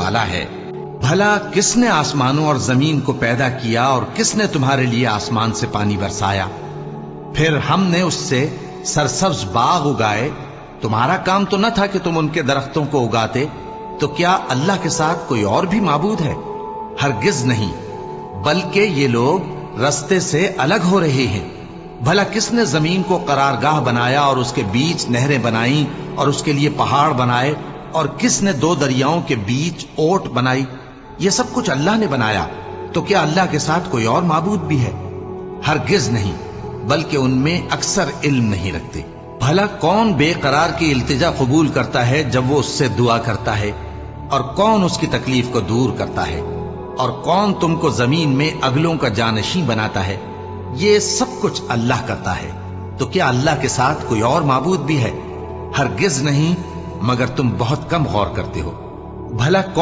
پالا ہے۔ بھلا کس نے آسمانوں اور زمین کو پیدا کیا اور کس نے تمہارے لیے آسمان سے پانی برسایا؟ پھر ہم نے اس سے سرسبز باغ اگائے۔ تمہارا کام تو نہ تھا کہ تم ان کے درختوں کو اگاتے؟ تو کیا اللہ کے ساتھ کوئی اور بھی معبود ہے؟ ہرگز نہیں، بلکہ یہ لوگ رستے سے الگ ہو رہے ہیں۔ بھلا کس نے زمین کو قرارگاہ بنایا اور اس کے بیچ نہریں بنائیں اور اس کے لیے پہاڑ بنائے، اور کس نے دو دریاؤں کے بیچ اوٹ بنائی؟ یہ سب کچھ اللہ نے بنایا۔ تو کیا اللہ کے ساتھ کوئی اور معبود بھی ہے؟ ہرگز نہیں، بلکہ ان میں اکثر علم نہیں رکھتے۔ بھلا کون بے قرار کی التجا قبول کرتا ہے جب وہ اس سے دعا کرتا ہے؟ اور کون اس کی تکلیف کو دور کرتا ہے؟ اور کون تم کو زمین میں اگلوں کا جانشین بناتا ہے؟ یہ سب کچھ اللہ کرتا ہے۔ تو کیا اللہ کے ساتھ کوئی اور معبود بھی ہے؟ ہرگز نہیں، مگر تم بہت کم غور کرتے ہو۔ بھلا کون